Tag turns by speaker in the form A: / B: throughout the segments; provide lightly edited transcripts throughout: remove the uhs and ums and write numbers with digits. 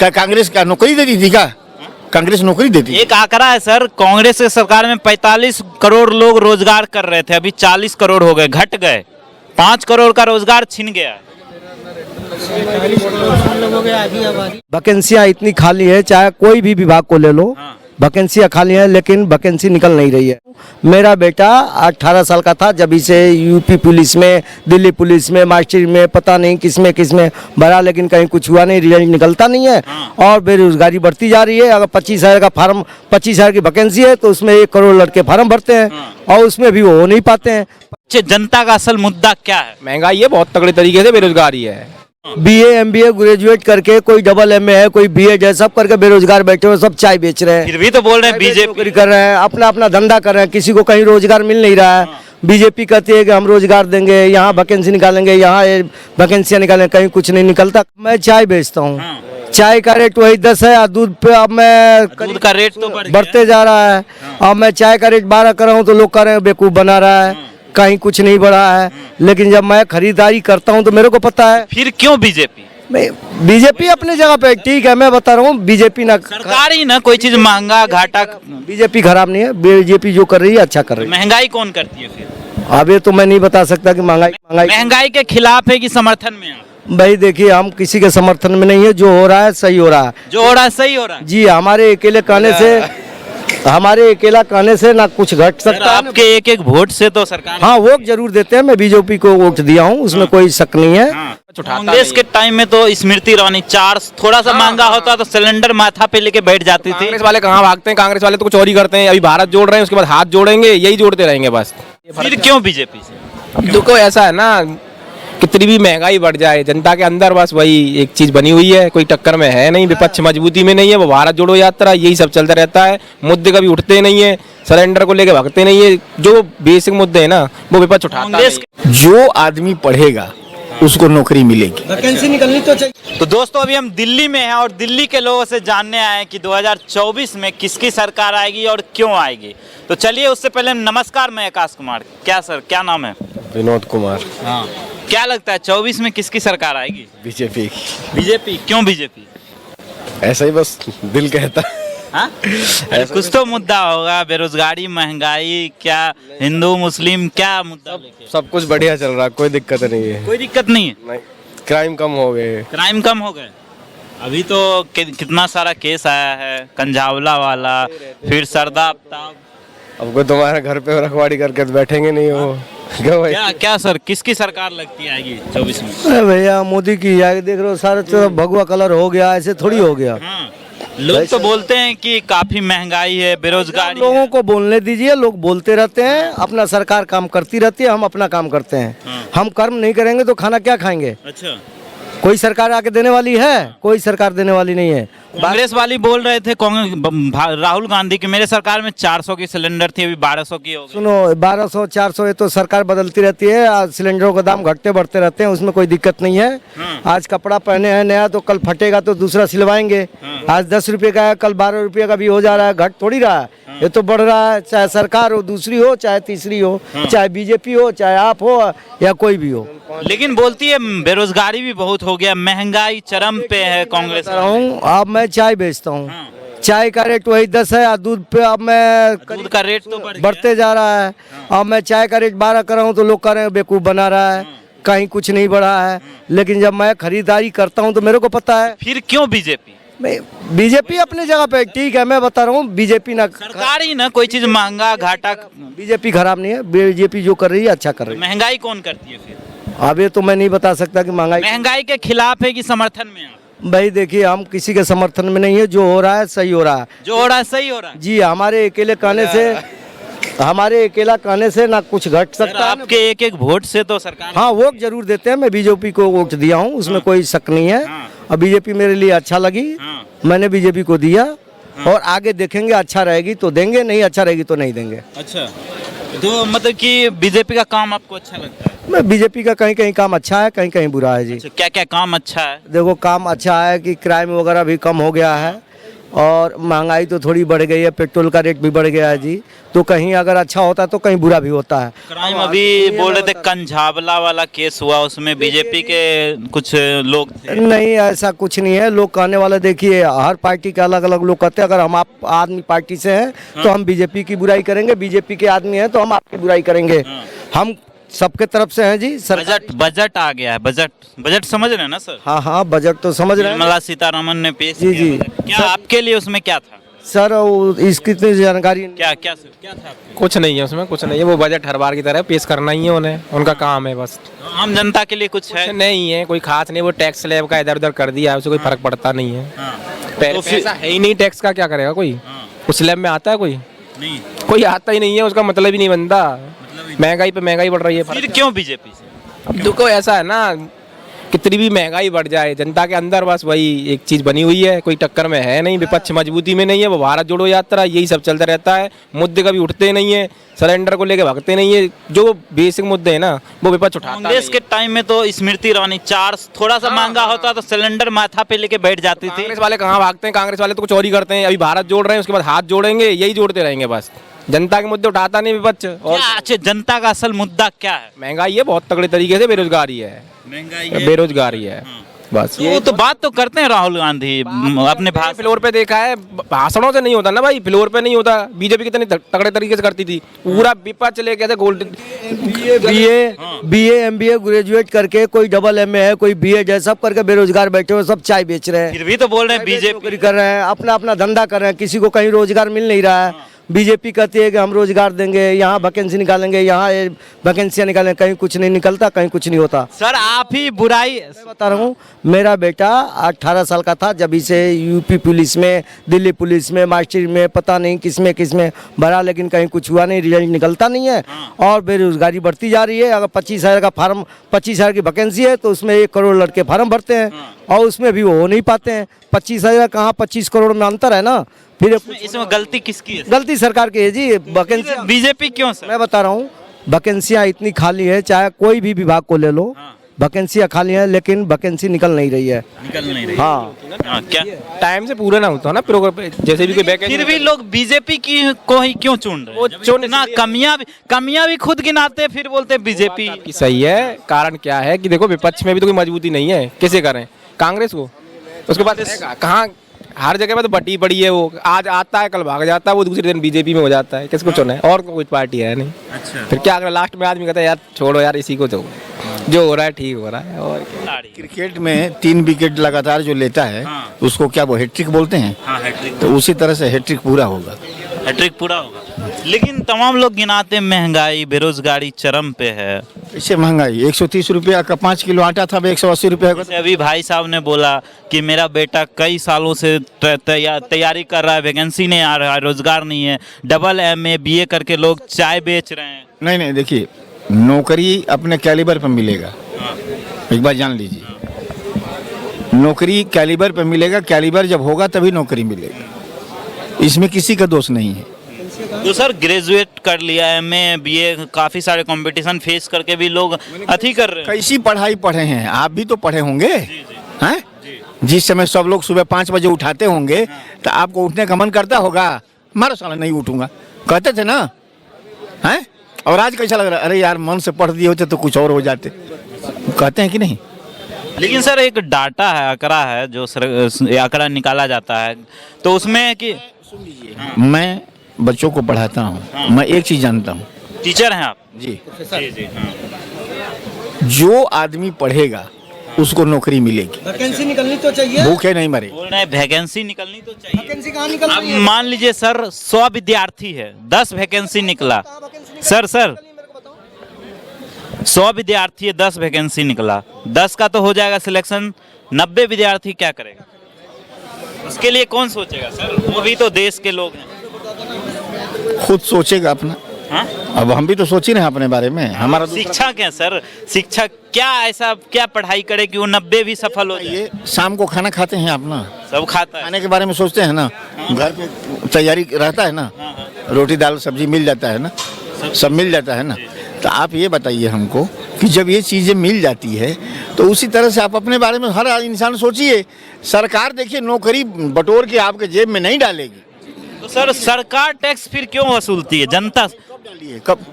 A: क्या कांग्रेस का नौकरी देती थी क्या? कांग्रेस नौकरी देती?
B: एक आंकड़ा है सर, कांग्रेस की सरकार में 45 करोड़ लोग रोजगार कर रहे थे, अभी 40 करोड़ हो गए, घट गए। 5 करोड़ का रोजगार छिन गया है।
C: वैकेंसियाँ इतनी खाली है, चाहे कोई भी विभाग को ले लो,
B: हाँ।
C: वैकेंसियाँ खाली है, लेकिन वैकेंसी निकल नहीं रही है। मेरा बेटा 18 साल का था जब इसे यूपी पुलिस में, दिल्ली पुलिस में, मास्टरी में, पता नहीं किसमें भरा, लेकिन कहीं कुछ हुआ नहीं, रिजल्ट निकलता नहीं है।
B: हाँ।
C: और बेरोजगारी बढ़ती जा रही है। अगर 25,000 का फार्म, 25,000 की वैकेंसी है तो उसमें 1 करोड़ लड़के फार्म भरते हैं।
B: हाँ।
C: और उसमें भी वो हो नहीं पाते हैं।
B: जनता का असल मुद्दा क्या है?
D: महंगाई है, बहुत तगड़े तरीके से बेरोजगारी है।
C: BA MBA ग्रेजुएट करके, कोई DMA है, कोई BA है, सब करके बेरोजगार बैठे हुए, सब चाय बेच रहे हैं,
B: फिर भी तो बोल रहे हैं बीजेपी
C: नौकरी कर रहे हैं, अपना अपना धंधा कर रहे हैं, किसी को कहीं रोजगार मिल नहीं रहा है। बीजेपी कहती है कि हम रोजगार देंगे, यहाँ वैकेंसी निकालेंगे, यहाँ वैकेंसियाँ निकालेंगे, कहीं कुछ नहीं निकलता। मैं चाय बेचता हूँ। चाय का रेट वही 10 है और दूध पे अब मैं
B: दूध का रेट तो
C: बढ़ते जा रहा है। अब मैं चाय का रेट 12 कर रहा हूँ तो लोग कह रहे हैं बेवकूफ़ बना रहा है, कहीं कुछ नहीं बढ़ा है। लेकिन जब मैं खरीदारी करता हूँ तो मेरे को पता है।
B: फिर क्यों बीजेपी?
C: बीजेपी अपनी जगह पे ठीक है, मैं बता रहा हूँ बीजेपी ना,
B: सरकारी ना कोई चीज महंगा घाटा।
C: बीजेपी खराब नहीं है, बीजेपी जो कर रही है अच्छा कर रही है।
B: महंगाई कौन करती है फिर?
C: अब ये तो मैं नहीं बता सकता कि महंगाई
B: महंगाई के खिलाफ है कि समर्थन में आप?
C: भाई देखिए, हम किसी के समर्थन में नहीं है, जो हो रहा है सही हो रहा है।
B: जो हो रहा है सही हो रहा है।
C: जी, हमारे अकेला कहने से ना कुछ घट सकता है।
B: आपके एक एक वोट से तो सरकार।
C: हाँ, वोट जरूर देते हैं, मैं बीजेपी को वोट दिया हूँ, उसमें कोई शक नहीं है।
B: कांग्रेस के टाइम में तो स्मृति ईरानी थोड़ा सा महंगा होता तो सिलेंडर माथा पे लेके बैठ जाती थी।
D: कांग्रेस वाले कहाँ भागते हैं? कांग्रेस वाले तो कुछ और ही करते हैं। अभी भारत जोड़ रहे हैं, उसके बाद हाथ जोड़ेंगे, यही जोड़ते रहेंगे बस।
B: फिर क्यों बीजेपी से?
D: अब देखो, ऐसा है ना, कितनी भी महंगाई बढ़ जाए, जनता के अंदर बस वही एक चीज बनी हुई है, कोई टक्कर में है नहीं, विपक्ष मजबूती में नहीं है, वो भारत जोड़ो यात्रा, यही सब चलता रहता है। मुद्दे कभी उठते नहीं है, सिलेंडर को लेके भागते नहीं है। जो बेसिक मुद्दे है ना, वो विपक्ष उठाता नहीं।
A: जो आदमी पढ़ेगा उसको नौकरी मिलेगी।
C: वैकेंसी निकलनी तो चाहिए।
B: तो दोस्तों, अभी हम दिल्ली में हैं और दिल्ली के लोगों से जानने आए हैं कि 2024 में किसकी सरकार आएगी और क्यों आएगी। तो चलिए, उससे पहले नमस्कार, मैं आकाश कुमार। क्या सर, क्या नाम है?
D: विनोद कुमार।
B: हाँ, क्या लगता है 24 में किसकी सरकार आएगी?
A: बीजेपी।
B: बीजेपी? क्यों बीजेपी?
A: ऐसा ही बस दिल कहता।
B: हाँ? कुछ तो मुद्दा होगा, बेरोजगारी, महंगाई, क्या हिंदू मुस्लिम, क्या मुद्दा लेके?
E: सब कुछ बढ़िया चल रहा है, कोई दिक्कत नहीं है।
B: कोई दिक्कत नहीं है?
E: नहीं, क्राइम कम हो गए।
B: क्राइम कम हो गए? अभी तो कितना सारा केस आया है, कंझावला वाला, फिर सरदाफ्ताब।
E: अब कोई तुम्हारे घर पे रखवाड़ी करके तो बैठेंगे नहीं हो। क्यों भाई?
B: क्या सर, किसकी सरकार लगती आएगी 24 में?
C: अरे भैया, मोदी की आगे देख रहे हो, सारे तरफ भगवा कलर हो गया, ऐसे थोड़ी हो गया।
B: हाँ, लोग तो बोलते हैं कि काफी महंगाई है, बेरोजगारी
C: लोगों
B: है।
C: को बोलने दीजिए, लोग बोलते रहते हैं, अपना सरकार काम करती रहती है, हम अपना काम करते हैं। हम कर्म नहीं करेंगे तो खाना क्या खाएंगे?
B: अच्छा,
C: कोई सरकार आके देने वाली है? कोई सरकार देने वाली नहीं है।
B: कांग्रेस वाली बोल रहे थे, राहुल गांधी की मेरे सरकार में 400 की सिलेंडर थी, अभी 1200 की हो गई।
C: सुनो, 1200 400 ये तो सरकार बदलती रहती है, आज सिलेंडरों का दाम घटते बढ़ते रहते हैं, उसमें कोई दिक्कत नहीं है। आज कपड़ा पहने हैं नया तो कल फटेगा तो दूसरा सिलवाएंगे। आज 10 रुपये का है, कल 12 रुपये का भी हो जा रहा है, घट थोड़ी रहा है। ये तो बढ़ रहा है, चाहे सरकार हो, दूसरी हो, चाहे तीसरी हो, चाहे बीजेपी हो, चाहे आप हो या कोई भी हो।
B: लेकिन बोलती है बेरोजगारी भी बहुत हो गया, महंगाई चरम पे है कांग्रेस।
C: अब मैं चाय बेचता हूँ। चाय का रेट वही 10 है और दूध पे अब मैं
B: दूध का रेट तो
C: बढ़ते जा रहा है। अब मैं चाय का रेट 12 कर रहा हूँ तो लोग कह रहे हैं बेवकूफ़ बना रहा है, कहीं कुछ नहीं बढ़ा है। लेकिन जब मैं खरीदारी करता हूँ तो मेरे को पता है।
B: फिर क्यों बीजेपी?
C: बीजेपी अपनी जगह पे ठीक है, मैं बता रहा हूँ बीजेपी ना,
B: सरकारी ना कोई चीज महंगा घाटा।
C: बीजेपी खराब नहीं है, बीजेपी जो कर रही है अच्छा कर रही है।
B: महंगाई कौन करती है फिर?
C: अब ये तो मैं नहीं बता सकता कि
B: महंगाई के खिलाफ है कि समर्थन में आप?
C: भाई देखिए, हम किसी के समर्थन में नहीं है, जो हो रहा है सही हो रहा है।
B: जो हो रहा है सही हो रहा है।
C: जी, हमारे अकेला कहने से ना कुछ घट सकता है।
B: आपके एक एक वोट से तो सरकार।
C: हाँ, वोट जरूर देते हैं, मैं बीजेपी को वोट दिया हूँ, उसमें कोई शक नहीं है। और बीजेपी मेरे लिए अच्छा लगी, मैंने बीजेपी को दिया। और आगे देखेंगे, अच्छा रहेगी तो देंगे, नहीं अच्छा रहेगी तो नहीं देंगे।
B: अच्छा, तो मतलब कि बीजेपी का काम आपको अच्छा लगता है?
C: मैं बीजेपी का कहीं कहीं काम अच्छा है, कहीं कहीं बुरा है जी।
B: अच्छा, क्या क्या काम अच्छा है?
C: देखो, काम अच्छा है कि क्राइम वगैरह भी कम हो गया है और महंगाई तो थोड़ी बढ़ गई है, पेट्रोल का रेट भी बढ़ गया है जी। तो कहीं अगर अच्छा होता तो कहीं बुरा भी होता है।
B: क्राइम अभी बोल रहे थे कंझावला वाला केस हुआ, उसमें बीजेपी के कुछ लोग थे।
C: नहीं, ऐसा कुछ नहीं है। लोग कहने वाले देखिए, हर पार्टी के अलग अलग लोग कहते हैं। अगर हम आप आदमी पार्टी से हैं तो हम बीजेपी की बुराई करेंगे, बीजेपी के आदमी हैं तो हम आपकी बुराई करेंगे। हम सबके तरफ से हैं जी।
B: बजट आ गया है, बजट समझ रहे हैं ना सर?
C: हाँ हाँ, बजट तो समझ रहे हैं
B: निर्मला सीतारमन ने पेश
C: जी,
B: किया
C: जी।
B: बजट। क्या आपके लिए उसमें क्या था
C: सर? इसकी इतनी जानकारी
B: क्या क्या सर क्या था आपके?
D: कुछ नहीं है उसमें, कुछ नहीं है। वो बजट हर बार की तरह पेश करना ही है उन्हें, उनका काम है बस।
B: आम जनता के लिए कुछ है?
D: कुछ नहीं है, कोई खास नहीं। वो टैक्स स्लैब का इधर उधर कर दिया है, उससे कोई फर्क पड़ता नहीं है।
B: हाँ।
D: तो पैसा है ही नहीं टैक्स का, क्या करेगा कोई? उस स्लैब में आता है कोई?
B: नहीं,
D: कोई आता ही नहीं है, उसका मतलब ही नहीं बनता। महंगाई पे महंगाई बढ़ रही है।
B: फिर क्यों बीजेपी से?
D: अब देखो ऐसा है ना, कितनी भी महंगाई बढ़ जाए, जनता के अंदर बस वही एक चीज बनी हुई है, कोई टक्कर में है नहीं, विपक्ष मजबूती में नहीं है। वो भारत जोड़ो यात्रा, यही सब चलता रहता है। मुद्दे कभी उठते नहीं है, सिलेंडर को लेके भागते नहीं है। जो बेसिक मुद्दे है ना, वो विपक्ष उठाता
B: कांग्रेस के टाइम में तो स्मृति ईरानी थोड़ा सा महंगा होता तो सिलेंडर माथा पे लेके बैठ जाती थी।
D: कांग्रेस वाले कहाँ भागते हैं? कांग्रेस वाले तो कुछ और ही करते हैं। अभी भारत जोड़ रहे हैं, उसके बाद हाथ जोड़ेंगे, यही जोड़ते रहेंगे बस। जनता के मुद्दे उठाता नहीं विपक्ष। और
B: क्या अच्छा जनता का असल मुद्दा क्या है?
D: महंगाई है बहुत तगड़े तरीके से, बेरोजगारी है, बेरोजगारी है बस।
B: वो तो बात तो करते हैं राहुल गांधी अपने भाषण
D: फ्लोर पे देखा है, भाषणों से नहीं होता ना भाई, फ्लोर पे नहीं होता। बीजेपी कितने तगड़े तरीके से करती थी, पूरा विपक्ष लेके ऐसे गोल्ड
C: बीए एमबीए ग्रेजुएट करके, कोई डबल एमए है, कोई बीए है, सब करके बेरोजगार बैठे हुए, सब चाय बेच रहे हैं,
B: फिर भी तो बोल रहे हैं बीजेपी
C: नौकरी कर रहे हैं, अपना अपना धंधा कर रहे हैं। किसी को कहीं रोजगार मिल नहीं रहा है। बीजेपी कहती है कि हम रोजगार देंगे, यहाँ वैकेंसी निकालेंगे, यहाँ वैकेंसियाँ निकालेंगे, कहीं कुछ नहीं निकलता, कहीं कुछ नहीं होता।
B: सर आप ही बुराई
C: मैं बता रहा हूँ, मेरा बेटा 18 साल का था जब इसे यूपी पुलिस में, दिल्ली पुलिस में, मास्टरी में, पता नहीं किसमें भरा, लेकिन कहीं कुछ हुआ नहीं, रिजल्ट निकलता नहीं है और बेरोजगारी बढ़ती जा रही है। अगर 25,000 का फार्म, 25,000 की वैकेंसी है तो उसमें 1 करोड़ लड़के फार्म भरते हैं और उसमें भी वो हो नहीं पाते हैं। 25,000 कहाँ 25 करोड़ में अंतर है ना। फिर
B: इसमें गलती किसकी है?
C: गलती सरकार की है जी। वैकेंसी
B: बीजेपी क्यों सर?
C: मैं बता रहा हूँ, वैकेंसियाँ इतनी खाली है, चाहे कोई भी विभाग को ले लो, वैकेंसियाँ खाली हैं, लेकिन वैकेंसी निकल नहीं रही है।
B: निकल नहीं रही।
C: हाँ,
B: क्या
D: टाइम से पूरा ना होता ना प्रोग्राम, जैसे भी कोई वैकेंसी।
B: फिर भी लोग बीजेपी की को ही क्यों चुन रहे हैं? जब इतना कमियां भी खुद गिनाते फिर बोलते हैं बीजेपी
D: की सही है। कारण क्या है कि देखो विपक्ष में भी तो कोई मजबूती नहीं है, कैसे करें कांग्रेस को? उसके बाद कहाँ, हर जगह पे तो बटी पड़ी है। वो आज आता है, कल भाग जाता है, वो दूसरे दिन बीजेपी में हो जाता है। किसको चुने? और कोई पार्टी है नहीं।
B: अच्छा।
D: फिर क्या अगर लास्ट में आदमी कहता है यार छोड़ो यार, इसी को तो जो हो रहा है ठीक हो रहा है। और क्या?
A: क्रिकेट में 3 विकेट लगातार जो लेता है उसको क्या वो हैट्रिक बोलते हैं?
B: हैट्रिक।
A: तो उसी तरह से हैट्रिक पूरा होगा।
B: हैट्रिक पूरा होगा। लेकिन तमाम लोग गिनाते हैं महंगाई, बेरोजगारी चरम पे है।
A: इससे महंगाई 130 रुपया का 5 किलो आटा था, अब 180 रुपया का।
B: जैसे अभी भाई साहब ने बोला कि मेरा बेटा कई सालों से तैयारी कर रहा है, वैकेंसी नहीं आ रहा है, रोजगार नहीं है, डबल एमए बीए करके लोग चाय बेच रहे हैं।
A: नहीं देखिए, नौकरी अपने कैलिबर पर मिलेगा, एक बार जान लीजिए। नौकरी कैलिबर पर मिलेगा, कैलिबर जब होगा तभी नौकरी मिलेगी, इसमें किसी का दोष नहीं है।
B: तो सर ग्रेजुएट कर लिया, एमए बीए, काफी सारे कंपटीशन फेस करके भी लोग अथी कर रहे हैं।
A: कैसी पढ़ाई पढ़े हैं? आप भी तो पढ़े होंगे हैं? जिस समय सब लोग सुबह 5 बजे उठाते होंगे तो आपको उठने का मन करता होगा? मारो साला नहीं उठूंगा कहते थे ना, हैं? और आज कैसा लग रहा है? अरे यार मन से पढ़ दिए होते तो कुछ और हो जाते, कहते हैं कि नहीं?
B: लेकिन सर एक डाटा है, आंकड़ा है, जो आंकड़ा निकाला जाता है तो उसमें कि
A: मैं बच्चों को पढ़ाता हूँ, मैं एक चीज जानता हूँ।
B: टीचर हैं आप?
A: जी, जो आदमी पढ़ेगा उसको नौकरी मिलेगी,
C: वैकेंसी निकलनी तो चाहिए,
A: भूखे नहीं मरे।
B: बोल रहे हैं वैकेंसी निकलनी तो चाहिए।
C: वैकेंसी कहाँ निकल
B: अब
C: रही है?
B: मान लीजिए सर 100 विद्यार्थी है, 10 वैकेंसी निकला। सर 100 विद्यार्थी है, 10 वैकेंसी निकला, 10 का तो हो जाएगा सिलेक्शन, 90 विद्यार्थी क्या करेगा? उसके लिए कौन सोचेगा सर? वो भी तो देश के लोग हैं।
A: खुद सोचेगा अपना।
B: हाँ?
A: अब हम भी तो सोच ही रहे हैं अपने बारे में। हमारा
B: शिक्षा क्या सर, शिक्षा क्या ऐसा क्या पढ़ाई करे कि वो 90 भी सफल हो जाए?
A: ये शाम को खाना खाते हैं अपना,
B: सब खाता है।
A: खाने के बारे में सोचते हैं ना, घर पे तैयारी रहता है ना, रोटी दाल सब्जी मिल जाता है ना, सब मिल जाता है ना। तो आप ये बताइए हमको कि जब ये चीज़ें मिल जाती है तो उसी तरह से आप अपने बारे में हर इंसान सोचिए। सरकार देखिए नौकरी बटोर के आपके जेब में नहीं डालेगी।
B: तो सर सरकार टैक्स फिर क्यों वसूलती है? जनता
A: डालिए कब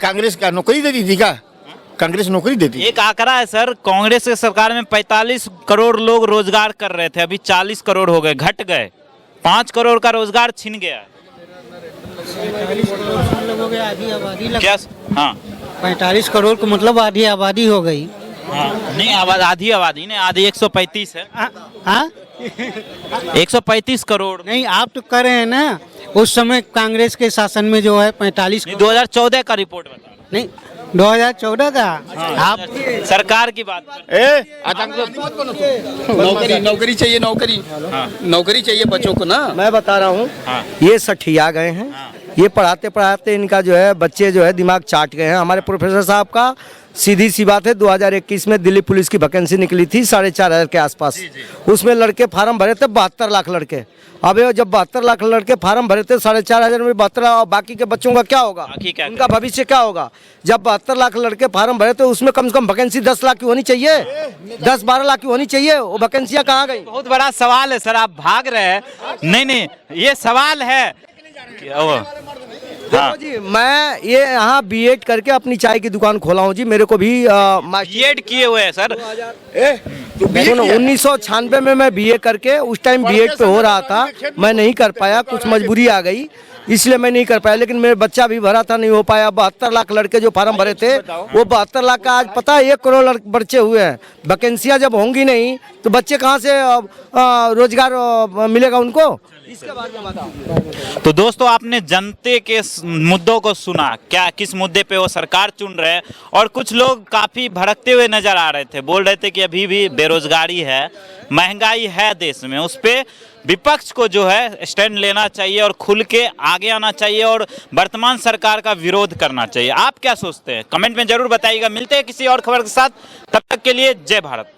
A: कांग्रेस का नौकरी देती थी क्या? कांग्रेस नौकरी देती
B: एक आंकड़ा है सर, कांग्रेस के सरकार में 45 करोड़ लोग रोजगार कर रहे थे, अभी 40 करोड़ हो गए, घट गए। 5 करोड़ का रोजगार छिन गया।
F: आधी आबादी
B: क्या? हाँ
F: 45 करोड़ का मतलब आधी आबादी हो गई।
B: हाँ नहीं, आधी आबादी नहीं, आधी 135 है।
F: हाँ
B: 135 करोड़
F: नहीं, आप तो कर रहे हैं ना, उस समय कांग्रेस के शासन में जो है 45
B: नहीं, 2014 का रिपोर्ट बता।
F: नहीं 2014 का आप
B: सरकार की बात कर।
G: नौकरी चाहिए, नौकरी चाहिए बच्चों को ना।
C: मैं बता रहा हूँ,
B: हाँ।
C: ये सठिया गए हैं। ये पढ़ाते पढ़ाते इनका जो है बच्चे जो है दिमाग चाट गए हैं। हमारे प्रोफेसर साहब का सीधी सी बात है, 2021 में दिल्ली पुलिस की वैकेंसी निकली थी 4,500 के आसपास। उसमें लड़के फार्म भरे थे 72 लाख लड़के। अब ये जब 72 लाख लड़के फार्म भरे थे 4,500 में 72, और बाकी के बच्चों का क्या होगा?
B: बाकी क्या
C: उनका भविष्य क्या होगा? जब 72 लाख लड़के फार्म भरे थे उसमें कम से कम वैकेंसी 10 लाख की होनी चाहिए, 10-12 लाख की होनी चाहिए। वो वैकेंसियाँ कहाँ गई?
B: बहुत बड़ा सवाल है सर, आप भाग रहे हैं। नहीं ये सवाल है
C: देखो जी, मैं ये यहाँ बीएड करके अपनी चाय की दुकान खोला हूँ जी। मेरे को भी
B: बीएड किए हुए हैं सर।
C: सुनो, 1996 में मैं बीए करके, उस टाइम बीएड पे हो रहा था, मैं नहीं कर पाया, कुछ मजबूरी आ गई इसलिए मैं नहीं कर पाया। लेकिन मेरे बच्चा भी भरा था, नहीं हो पाया। 72 लाख लड़के जो फार्म भरे थे, वो 72 लाख का आज पता है 1 करोड़ बच्चे हुए हैं। वैकेंसियाँ जब होंगी नहीं तो बच्चे कहाँ से रोजगार मिलेगा उनको? इसके बारे में बताओ।
B: तो दोस्तों, आपने जनते के मुद्दों को सुना, क्या किस मुद्दे पे वो सरकार चुन रहे हैं। और कुछ लोग काफ़ी भड़कते हुए नजर आ रहे थे, बोल रहे थे कि अभी भी बेरोजगारी है, महंगाई है देश में, उस पर विपक्ष को जो है स्टैंड लेना चाहिए और खुल के आगे आना चाहिए और वर्तमान सरकार का विरोध करना चाहिए। आप क्या सोचते हैं? कमेंट में जरूर बताइएगा। मिलते हैं किसी और खबर के साथ, तब तक के लिए जय भारत।